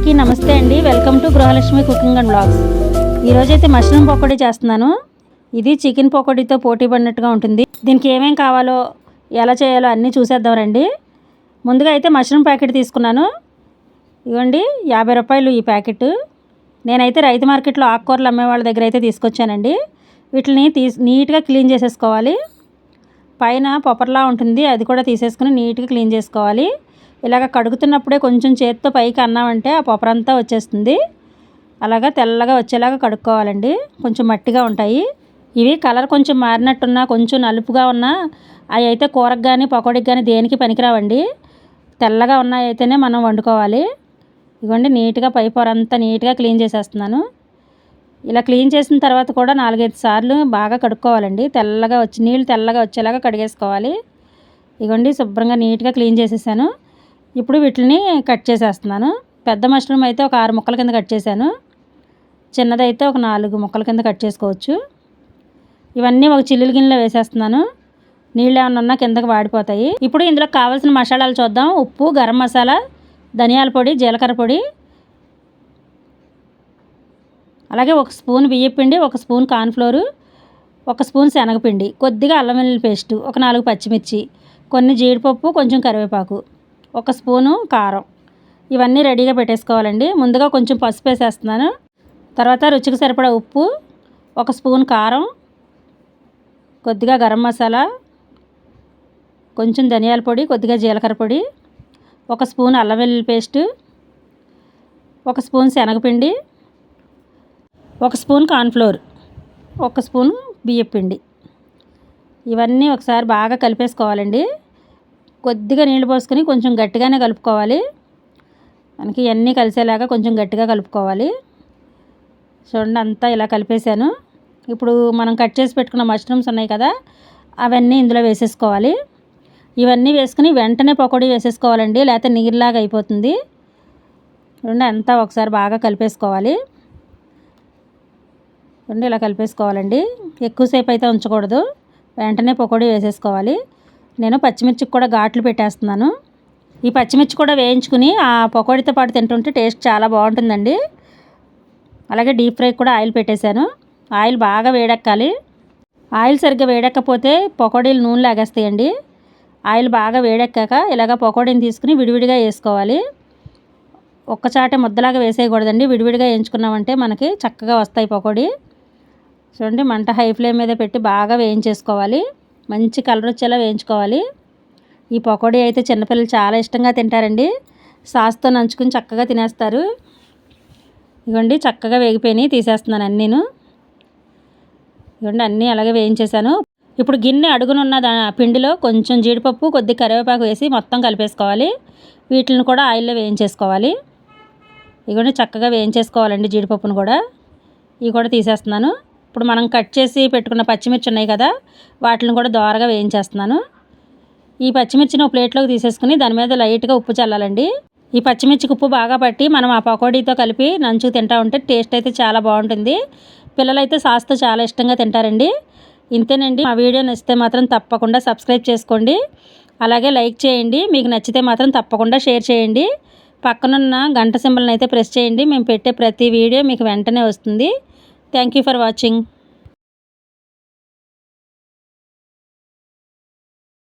అందరికీ నమస్తే అండి. Welcome to Gruhalakshmi cooking and vlogs. ఈరోజైతే మష్రూమ్ పకోడీ చేస్తున్నాను. ఇది చికెన్ పకోడీతో పోటీ పడినట్టుగా ఉంటుంది. దీనికి ఏమేం కావాలో ఎలా చేయాలో అన్నీ చూసేద్దాం రండి. ముందుగా అయితే మష్రూమ్ ప్యాకెట్ తీసుకున్నాను. ఇవ్వండి 50 రూపాయలు ఈ ప్యాకెట్. నేనైతే రైతు మార్కెట్లో ఆకుకూరలు అమ్మే వాళ్ళ దగ్గర అయితే తీసుకొచ్చానండి. వీటిని నీట్గా క్లీన్ చేసేసుకోవాలి. పైన పొపర్లా ఉంటుంది, అది కూడా తీసేసుకుని నీట్గా క్లీన్ చేసుకోవాలి. ఇలాగ కడుగుతున్నప్పుడే కొంచెం చేత్తో పైకి అన్నామంటే ఆ పొపరంతా వచ్చేస్తుంది. అలాగా తెల్లగా వచ్చేలాగా కడుక్కోవాలండి. కొంచెం మట్టిగా ఉంటాయి ఇవి. కలర్ కొంచెం మారినట్టున్నా కొంచెం నలుపుగా ఉన్నా అవి అయితే కూరకు కానీ పకోడీకి కానీ దేనికి పనికిరావండి. తెల్లగా ఉన్నాయి అయితేనే మనం వండుకోవాలి. ఇవ్వండి నీట్గా పై పొరంతా నీట్గా క్లీన్ చేసేస్తున్నాను. ఇలా క్లీన్ చేసిన తర్వాత కూడా 4-5 సార్లు బాగా కడుక్కోవాలండి. తెల్లగా వచ్చి నీళ్ళు తెల్లగా వచ్చేలాగా కడిగేసుకోవాలి. ఇవ్వండి శుభ్రంగా నీట్గా క్లీన్ చేసేసాను. ఇప్పుడు వీటిని కట్ చేసేస్తున్నాను. పెద్ద మష్రూమ్ అయితే ఒక 6 ముక్కల కింద కట్ చేశాను. చిన్నదైతే ఒక 4 ముక్కల కింద కట్ చేసుకోవచ్చు. ఇవన్నీ ఒక చిల్లుల గిన్నెలో వేసేస్తున్నాను. నీళ్ళు ఏమన్నా ఉన్నా కిందకి వాడిపోతాయి. ఇప్పుడు ఇందులో కావాల్సిన మసాలాలు చూద్దాం. ఉప్పు, గరం మసాలా, ధనియాల పొడి, జీలకర్ర పొడి, అలాగే 1 స్పూన్ బియ్యపిండి, 1 స్పూన్ కార్న్ఫ్లోరు, 1 స్పూన్ శనగపిండి, కొద్దిగా అల్లం వెల్లుల్లి పేస్టు, ఒక 4 పచ్చిమిర్చి, కొన్ని జీడిపప్పు, కొంచెం కరివేపాకు, 1 స్పూను కారం. ఇవన్నీ రెడీగా పెట్టేసుకోవాలండి. ముందుగా కొంచెం పసుపు వేసేస్తున్నాను. తర్వాత రుచికి సరిపడా ఉప్పు, 1 స్పూన్ కారం, కొద్దిగా గరం మసాలా, కొంచెం ధనియాల పొడి, కొద్దిగా జీలకర్ర పొడి, 1 స్పూన్ అల్లం వెల్లుల్లి పేస్టు, 1 స్పూన్ శనగపిండి, 1 స్పూన్ కార్న్ఫ్లోర్, 1 స్పూన్ బియ్యపిండి. ఇవన్నీ ఒకసారి బాగా కలిపేసుకోవాలండి. కొద్దిగా నీళ్ళు పోసుకొని కొంచెం గట్టిగానే కలుపుకోవాలి. మనకి ఇవన్నీ కలిసేలాగా కొంచెం గట్టిగా కలుపుకోవాలి. చూడండి అంతా ఇలా కలిపేసాను. ఇప్పుడు మనం కట్ చేసి పెట్టుకున్న మష్రూమ్స్ ఉన్నాయి కదా, అవన్నీ ఇందులో వేసేసుకోవాలి. ఇవన్నీ వేసుకుని వెంటనే పకోడీ వేసేసుకోవాలండి, లేకపోతే నీరులాగా అయిపోతుంది. చూడండి అంతా ఒకసారి బాగా కలిపేసుకోవాలి. చూడండి ఇలా కలిపేసుకోవాలండి. ఎక్కువసేపు అయితే ఉంచకూడదు, వెంటనే పకోడీ వేసేసుకోవాలి. నేను పచ్చిమిర్చికి కూడా ఘాట్లు పెట్టేస్తున్నాను. ఈ పచ్చిమిర్చి కూడా వేయించుకుని ఆ పకోడీతో పాటు తింటుంటే టేస్ట్ చాలా బాగుంటుందండి. అలాగే డీప్ ఫ్రై కూడా ఆయిల్ పెట్టేశాను. ఆయిల్ బాగా వేడెక్కాలి. ఆయిల్ సరిగ్గా వేడెక్కపోతే పకోడీలు నూనె లాగేస్తాయండి. ఆయిల్ బాగా వేడెక్కాక ఇలాగ పకోడీని తీసుకుని విడివిడిగా వేసుకోవాలి. ఒక్కచాటే ముద్దలాగా వేసేయకూడదండి. విడివిడిగా వేయించుకున్నామంటే మనకి చక్కగా వస్తాయి పకోడీ. చూడండి మంట హై ఫ్లేమ్ మీద పెట్టి బాగా వేయించేసుకోవాలి. మంచి కలర్ వచ్చేలా వేయించుకోవాలి. ఈ పకోడీ అయితే చిన్నపిల్లలు చాలా ఇష్టంగా తింటారండి. సాస్తో నంచుకుని చక్కగా తినేస్తారు. ఇవ్వండి చక్కగా వేగిపోయినాయి, తీసేస్తున్నాను అన్నీను. ఇవ్వండి అన్నీ అలాగే వేయించేసాను. ఇప్పుడు గిన్నె అడుగునున్న పిండిలో కొంచెం జీడిపప్పు, కొద్ది కరివేపాకు వేసి మొత్తం కలిపేసుకోవాలి. వీటిని కూడా ఆయిల్లో వేయించేసుకోవాలి. ఇవ్వండి చక్కగా వేయించేసుకోవాలండి జీడిపప్పును కూడా. ఇవి కూడా తీసేస్తున్నాను. ఇప్పుడు మనం కట్ చేసి పెట్టుకున్న పచ్చిమిర్చి ఉన్నాయి కదా, వాటిని కూడా దోరగా వేయించేస్తున్నాను. ఈ పచ్చిమిర్చిని ఒక ప్లేట్లోకి తీసేసుకుని దాని మీద లైట్గా ఉప్పు చల్లాలండి. ఈ పచ్చిమిర్చికి ఉప్పు బాగా పట్టి మనం ఆ పకోడీతో కలిపి నంచుకు తింటూ ఉంటే టేస్ట్ అయితే చాలా బాగుంటుంది. పిల్లలైతే సాస్తో చాలా ఇష్టంగా తింటారండి. ఇంతేనండి. మా వీడియో నచ్చితే మాత్రం తప్పకుండా సబ్స్క్రైబ్ చేసుకోండి. అలాగే లైక్ చేయండి. మీకు నచ్చితే మాత్రం తప్పకుండా షేర్ చేయండి. పక్కనున్న గంట సింబల్ని అయితే ప్రెస్ చేయండి. మేము పెట్టే ప్రతి వీడియో మీకు వెంటనే వస్తుంది. Thank you for watching.